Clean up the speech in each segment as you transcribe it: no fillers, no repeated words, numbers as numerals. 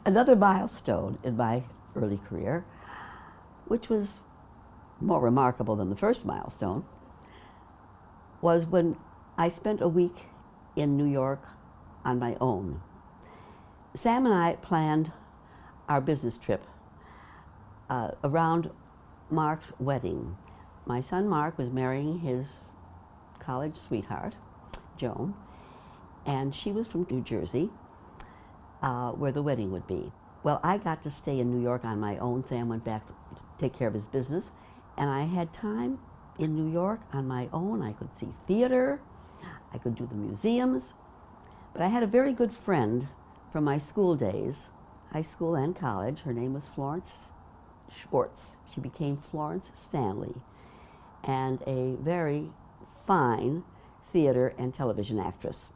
Another milestone in my early career, which was more remarkable than the first milestone, was when I spent a week in New York on my own. Sam and I planned our business trip around Mark's wedding. My son Mark was marrying his college sweetheart, Joan, and she was from New Jersey, where the wedding would be. Well, I got to stay in New York on my own. Sam went back to take care of his business, and I had time in New York on my own. I could see theater, I could do the museums, but I had a very good friend from my school days, high school and college. Her name was Florence Schwartz. She became Florence Stanley, and a very fine theater and television actress.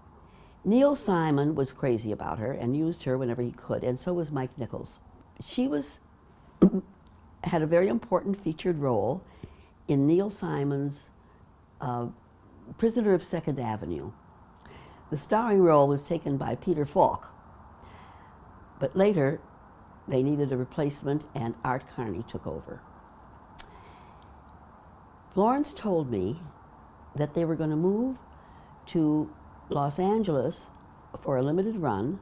Neil Simon was crazy about her and used her whenever he could, and so was Mike Nichols. She had a very important featured role in Neil Simon's Prisoner of Second Avenue. The starring role was taken by Peter Falk, but later they needed a replacement and Art Carney took over. Florence told me that they were going to move to Los Angeles for a limited run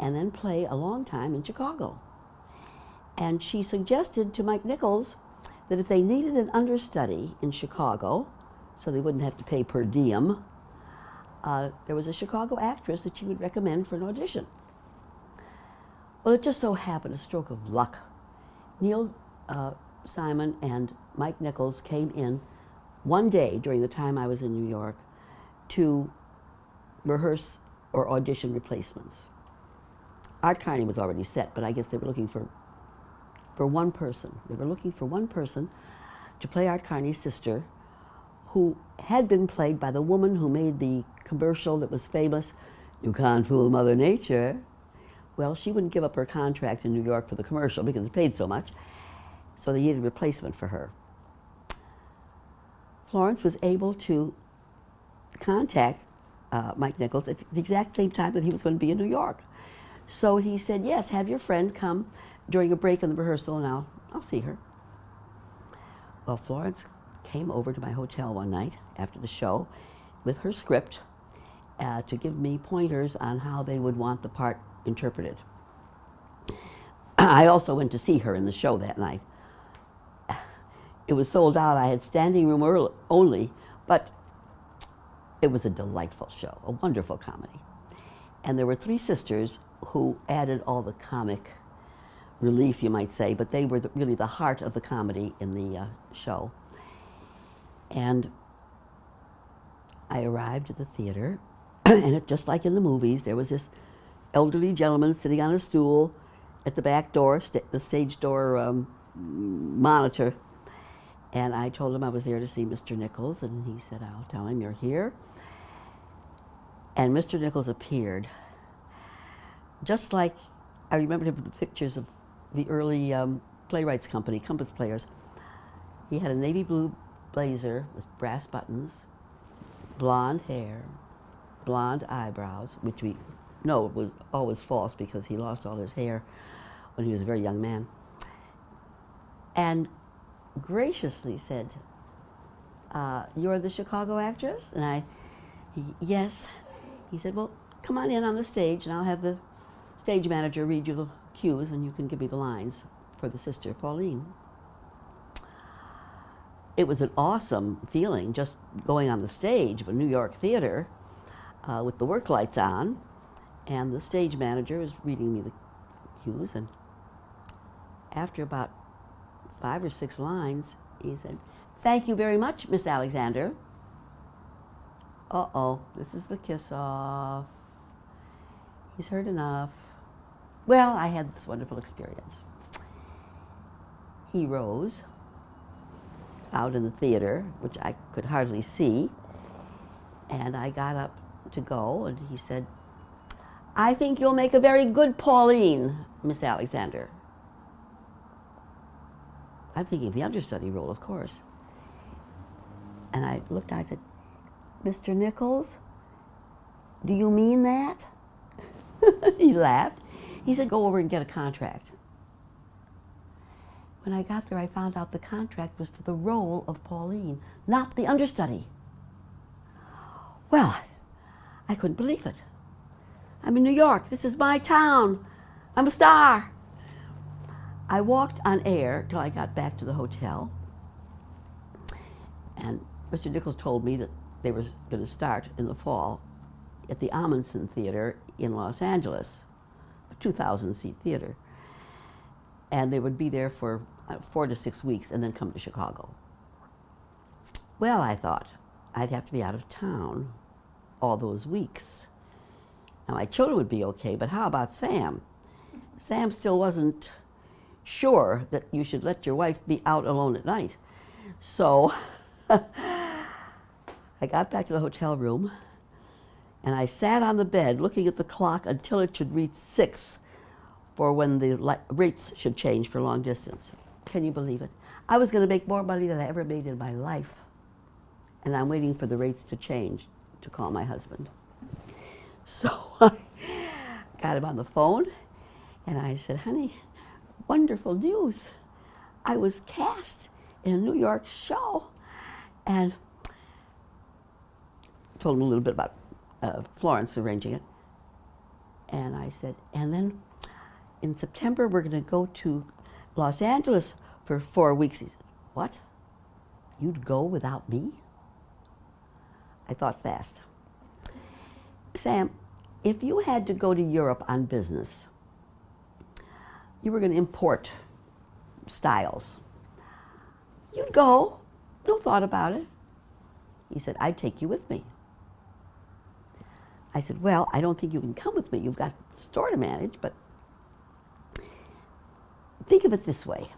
and then play a long time in Chicago. And she suggested to Mike Nichols that if they needed an understudy in Chicago, so they wouldn't have to pay per diem, there was a Chicago actress that she would recommend for an audition. Well, it just so happened, a stroke of luck, Neil Simon and Mike Nichols came in one day during the time I was in New York to rehearse or audition replacements. Art Carney was already set, but I guess they were looking for one person. They were looking for one person to play Art Carney's sister, who had been played by the woman who made the commercial that was famous, "You can't fool Mother Nature." Well, she wouldn't give up her contract in New York for the commercial because it paid so much, so they needed a replacement for her. Florence was able to contact Mike Nichols at the exact same time that he was going to be in New York. So he said, yes, have your friend come during a break in the rehearsal and I'll see her. Well, Florence came over to my hotel one night after the show with her script to give me pointers on how they would want the part interpreted. I also went to see her in the show that night. It was sold out. I had standing room only, but it was a delightful show, a wonderful comedy. And there were three sisters who added all the comic relief, you might say, but they were really the heart of the comedy in the show. And I arrived at the theater, and just like in the movies, there was this elderly gentleman sitting on a stool at the back door, the stage door monitor. And I told him I was there to see Mr. Nichols, and he said, I'll tell him you're here. And Mr. Nichols appeared, just like I remember him from the pictures of the early playwrights company, Compass Players. He had a navy blue blazer with brass buttons, blonde hair, blonde eyebrows, which we know was always false because he lost all his hair when he was a very young man. And graciously said, you're the Chicago actress? And yes. He said, well, come on in on the stage and I'll have the stage manager read you the cues and you can give me the lines for the sister, Pauline. It was an awesome feeling just going on the stage of a New York theater with the work lights on, and the stage manager was reading me the cues, and after about 5 or 6 lines, he said, thank you very much, Miss Alexander. Uh-oh, this is the kiss-off. He's heard enough. Well, I had this wonderful experience. He rose out in the theater, which I could hardly see, and I got up to go, and he said, I think you'll make a very good Pauline, Miss Alexander. I'm thinking of the understudy role, of course. And I looked, I said, Mr. Nichols, do you mean that? He laughed. He said, go over and get a contract. When I got there, I found out the contract was for the role of Pauline, not the understudy. Well, I couldn't believe it. I'm in New York. This is my town. I'm a star. I walked on air till I got back to the hotel. And Mr. Nichols told me that they were going to start in the fall at the Amundsen Theater in Los Angeles, a 2,000-seat theater. And they would be there for 4 to 6 weeks and then come to Chicago. Well, I thought, I'd have to be out of town all those weeks. Now, my children would be okay, but how about Sam? Sam still wasn't sure that you should let your wife be out alone at night. So I got back to the hotel room, and I sat on the bed looking at the clock until it should reach 6 for when the rates should change for long distance. Can you believe it? I was going to make more money than I ever made in my life, and I'm waiting for the rates to change to call my husband. So I got him on the phone, and I said, honey, wonderful news. I was cast in a New York show, and told him a little bit about Florence arranging it. And I said, and then in September, we're going to go to Los Angeles for 4 weeks. He said, what? You'd go without me? I thought fast. Sam, if you had to go to Europe on business, you were going to import styles, you'd go, no thought about it. He said, I'd take you with me. I said, well, I don't think you can come with me. You've got the store to manage, but think of it this way.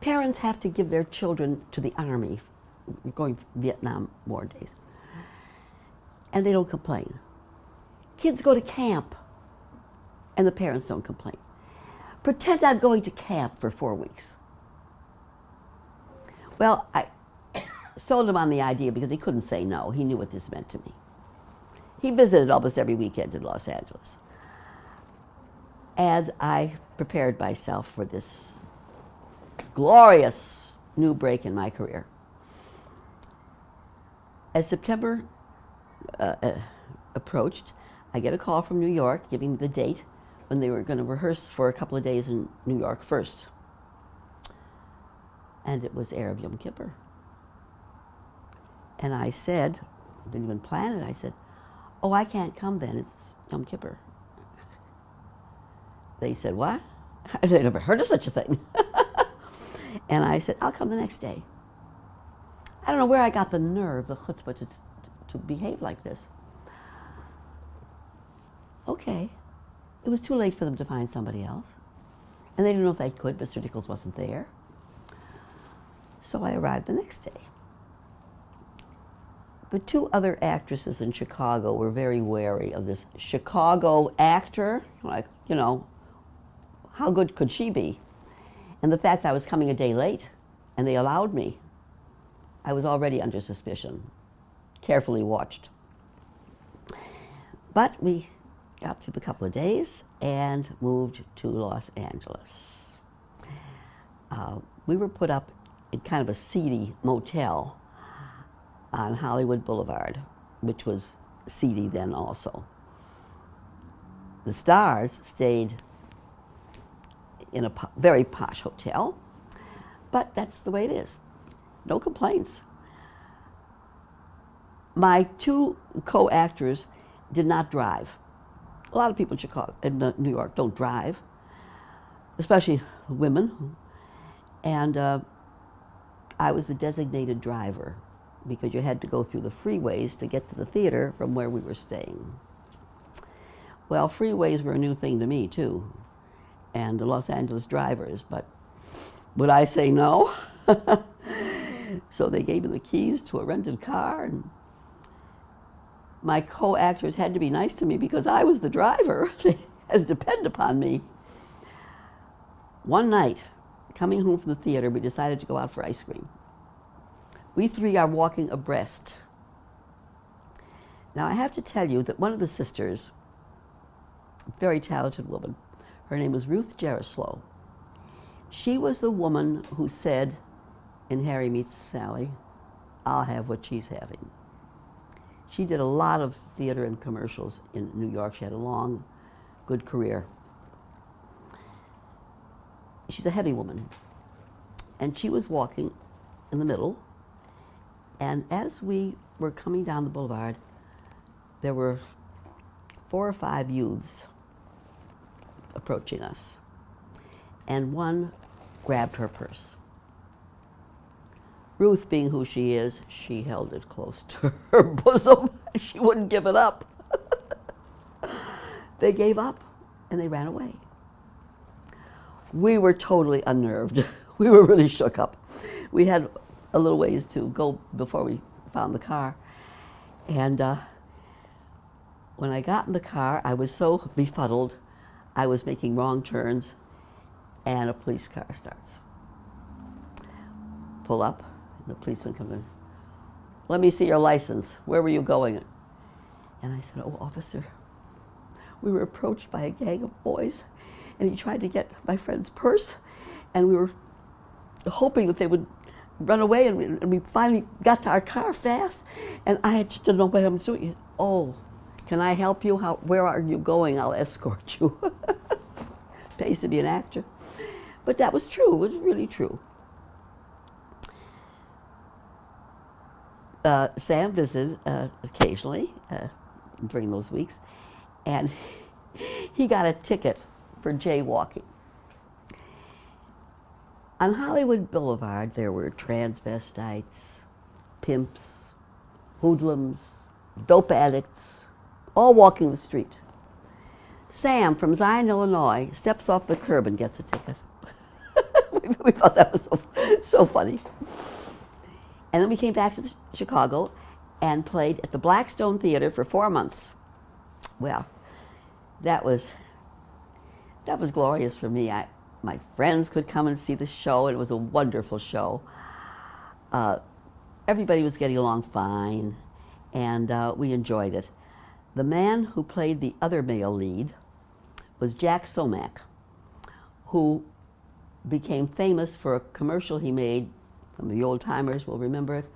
Parents have to give their children to the army. We're going Vietnam War days. And they don't complain. Kids go to camp, and the parents don't complain. Pretend I'm going to camp for 4 weeks. Well, I sold him on the idea because he couldn't say no. He knew what this meant to me. He visited almost every weekend in Los Angeles. And I prepared myself for this glorious new break in my career. As September approached, I get a call from New York giving the date when they were going to rehearse for a couple of days in New York first. And it was Erev Yom Kippur. And I said, didn't even plan it, I said, oh, I can't come then, it's Yom Kippur. They said, what? They'd never heard of such a thing. And I said, I'll come the next day. I don't know where I got the nerve, the chutzpah to behave like this. Okay. It was too late for them to find somebody else. And they didn't know if they could. Mr. Nichols wasn't there. So I arrived the next day. The 2 other actresses in Chicago were very wary of this Chicago actor. Like, you know, how good could she be? And the fact that I was coming a day late, and they allowed me. I was already under suspicion, carefully watched. But we got through the couple of days and moved to Los Angeles. We were put up in kind of a seedy motel on Hollywood Boulevard, which was seedy then also. The stars stayed in a very posh hotel, but that's the way it is. No complaints. My 2 co-actors did not drive. A lot of people in Chicago, in New York, don't drive, especially women. And I was the designated driver because you had to go through the freeways to get to the theater from where we were staying. Well, freeways were a new thing to me, too, and the Los Angeles drivers, but would I say no? So they gave me the keys to a rented car, and my co-actors had to be nice to me because I was the driver. They had to depend upon me. One night, coming home from the theater, we decided to go out for ice cream. We 3 are walking abreast. Now, I have to tell you that one of the sisters very talented woman. Her name was Ruth Jaroslaw. She was the woman who said in Harry Meets Sally, "I'll have what she's having." She did a lot of theater and commercials in New York. She had a long, good career. She's a heavy woman. And she was walking in the middle, and as we were coming down the boulevard, there were 4 or 5 youths approaching us, and one grabbed her purse. Ruth, being who she is, she held it close to her bosom. She wouldn't give it up. They gave up and they ran away. We were totally unnerved. We were really shook up. We had a little ways to go before we found the car. And when I got in the car, I was so befuddled. I was making wrong turns, and a police car starts. Pull up, and the policeman comes in. "Let me see your license. Where were you going?" And I said, "Oh, officer, we were approached by a gang of boys, and he tried to get my friend's purse, and we were hoping that they would run away, and we finally got to our car fast, and I just didn't know what I was doing." "Oh, can I help you? Where are you going? I'll escort you." Pays to be an actor. But that was true. It was really true. Sam visited occasionally during those weeks, and he got a ticket for jaywalking. On Hollywood Boulevard, there were transvestites, pimps, hoodlums, dope addicts, all walking the street. Sam from Zion, Illinois, steps off the curb and gets a ticket. We thought that was so funny. And then we came back to Chicago and played at the Blackstone Theater for 4 months. Well, that was glorious for me. My friends could come and see the show. It was a wonderful show. Everybody was getting along fine, and we enjoyed it. The man who played the other male lead was Jack Somack, who became famous for a commercial he made, some of the old timers will remember it,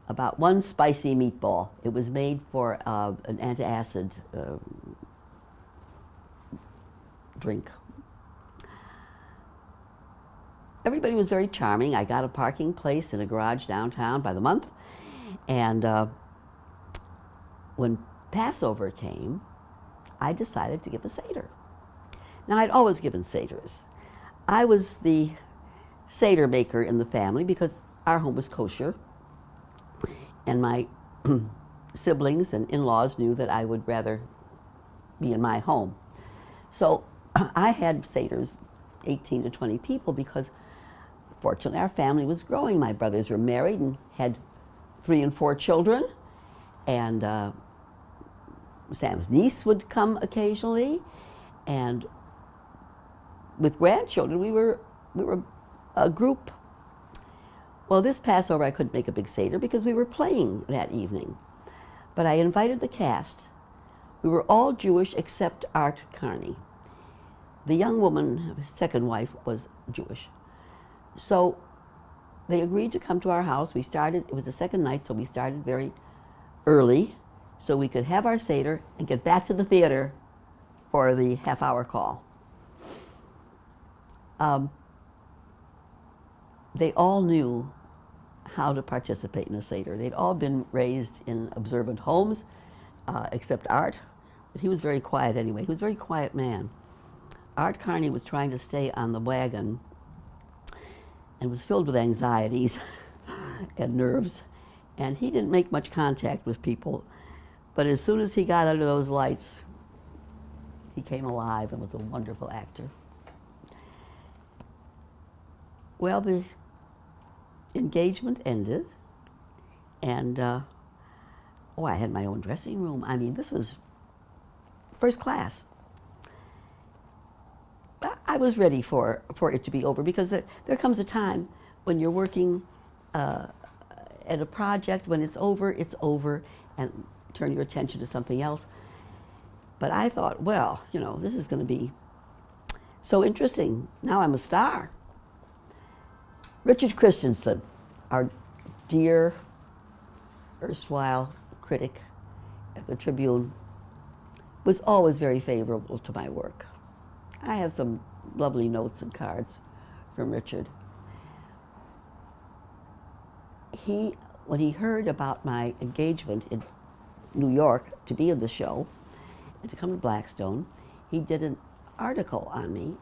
about one spicy meatball. It was made for an antacid drink. Everybody was very charming. I got a parking place in a garage downtown by the month, and when Passover came, I decided to give a Seder. Now, I'd always given Seders. I was the Seder maker in the family because our home was kosher, and my siblings and in-laws knew that I would rather be in my home. So I had Seders, 18 to 20 people, because fortunately our family was growing. My brothers were married and had 3 and 4 children, and Sam's niece would come occasionally, and with grandchildren we were a group. Well, this Passover I couldn't make a big Seder because we were playing that evening, but I invited the cast. We were all Jewish except Art Carney. The young woman, his second wife, was Jewish. So they agreed to come to our house. We started, it was the second night, so we started very early so we could have our Seder and get back to the theater for the half-hour call. They all knew how to participate in a Seder. They'd all been raised in observant homes, except Art, but he was very quiet anyway. He was a very quiet man. Art Carney was trying to stay on the wagon and was filled with anxieties and nerves, and he didn't make much contact with people, but as soon as he got under those lights, he came alive and was a wonderful actor. Well, the engagement ended, and I had my own dressing room. I mean, this was first class. I was ready for it to be over, because there comes a time when you're working at a project, when it's over, and turn your attention to something else. But I thought, well, you know, this is going to be so interesting. Now I'm a star. Richard Christensen, our dear erstwhile critic at the Tribune, was always very favorable to my work. I have some lovely notes and cards from Richard. When he heard about my engagement in New York to be in the show and to come to Blackstone, he did an article on me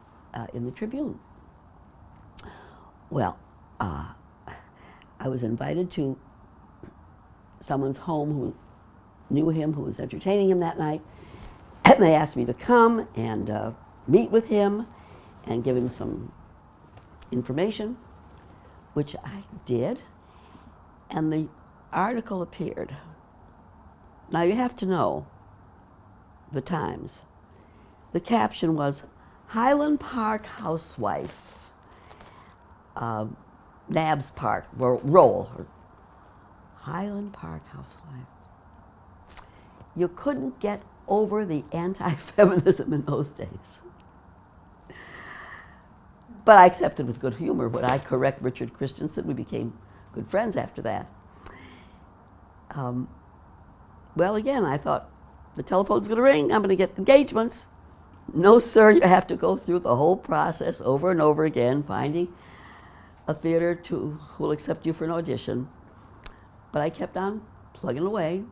in the Tribune. Well, I was invited to someone's home who knew him, who was entertaining him that night, and they asked me to come and meet with him and give him some information, which I did, and the article appeared. Now you have to know the Times. The caption was, Highland Park housewife, Nab's part, role. Highland Park housewife. You couldn't get over the anti-feminism in those days. But I accepted with good humor. Would I correct Richard Christensen? We became good friends after that. Well, again, I thought, the telephone's going to ring, I'm going to get engagements. No, sir, you have to go through the whole process over and over again, finding a theater who will accept you for an audition. But I kept on plugging away,